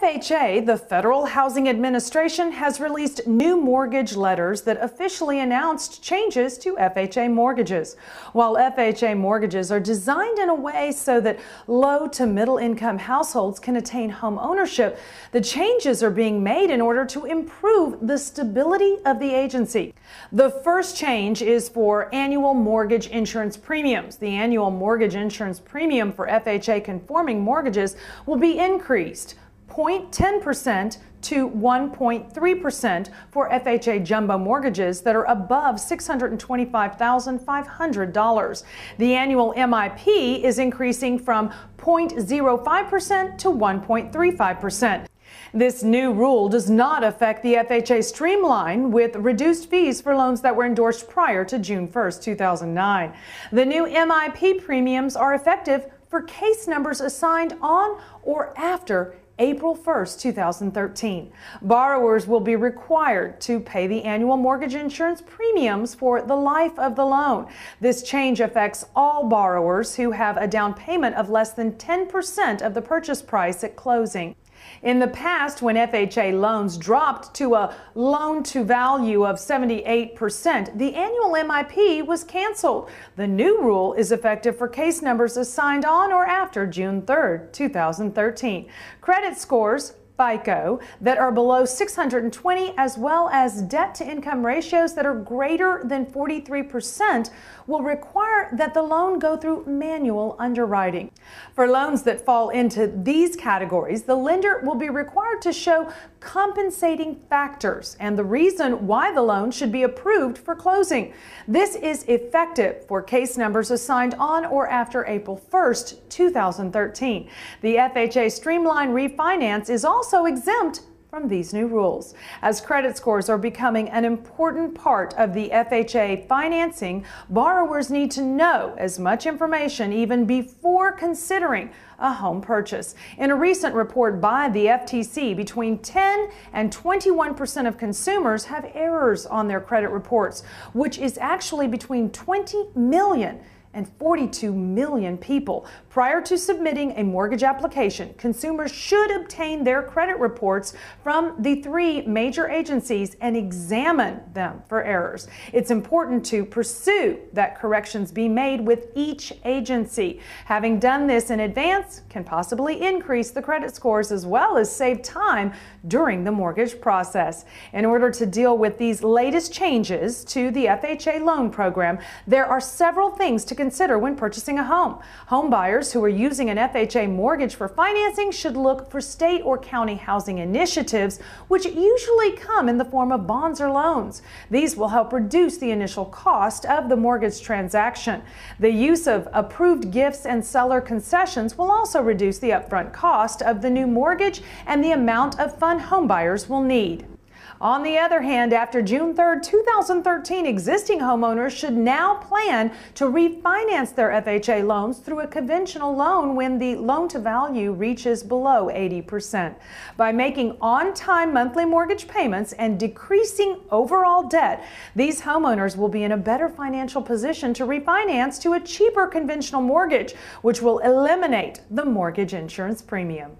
FHA, the Federal Housing Administration, has released new mortgage letters that officially announced changes to FHA mortgages. While FHA mortgages are designed in a way so that low to middle income households can attain home ownership, the changes are being made in order to improve the stability of the agency. The first change is for annual mortgage insurance premiums. The annual mortgage insurance premium for FHA conforming mortgages will be increased 0.10% to 1.3% for FHA jumbo mortgages that are above $625,500. The annual MIP is increasing from 0.05% to 1.35%. This new rule does not affect the FHA Streamline, with reduced fees for loans that were endorsed prior to June 1st, 2009. The new MIP premiums are effective for case numbers assigned on or after April 1st, 2013. Borrowers will be required to pay the annual mortgage insurance premiums for the life of the loan. This change affects all borrowers who have a down payment of less than 10% of the purchase price at closing. In the past, when FHA loans dropped to a loan-to-value of 78%, the annual MIP was canceled. The new rule is effective for case numbers assigned on or after June 3rd, 2013. Credit scores, FICO, that are below 620, as well as debt-to-income ratios that are greater than 43%, will require that the loan go through manual underwriting. For loans that fall into these categories, the lender will be required to show compensating factors and the reason why the loan should be approved for closing. This is effective for case numbers assigned on or after April 1st, 2013. The FHA Streamline Refinance is also exempt from these new rules. As credit scores are becoming an important part of the FHA financing, borrowers need to know as much information even before considering a home purchase. In a recent report by the FTC, between 10 and 21% of consumers have errors on their credit reports, which is actually between 20 million and 42 million people. Prior to submitting a mortgage application, consumers should obtain their credit reports from the three major agencies and examine them for errors. It's important to pursue that corrections be made with each agency. Having done this in advance can possibly increase the credit scores as well as save time during the mortgage process. In order to deal with these latest changes to the FHA loan program, there are several things to consider when purchasing a home. Home buyers who are using an FHA mortgage for financing should look for state or county housing initiatives, which usually come in the form of bonds or loans. These will help reduce the initial cost of the mortgage transaction. The use of approved gifts and seller concessions will also reduce the upfront cost of the new mortgage and the amount of funds home buyers will need. On the other hand, after June 3rd, 2013, existing homeowners should now plan to refinance their FHA loans through a conventional loan when the loan-to-value reaches below 80%. By making on-time monthly mortgage payments and decreasing overall debt, these homeowners will be in a better financial position to refinance to a cheaper conventional mortgage, which will eliminate the mortgage insurance premium.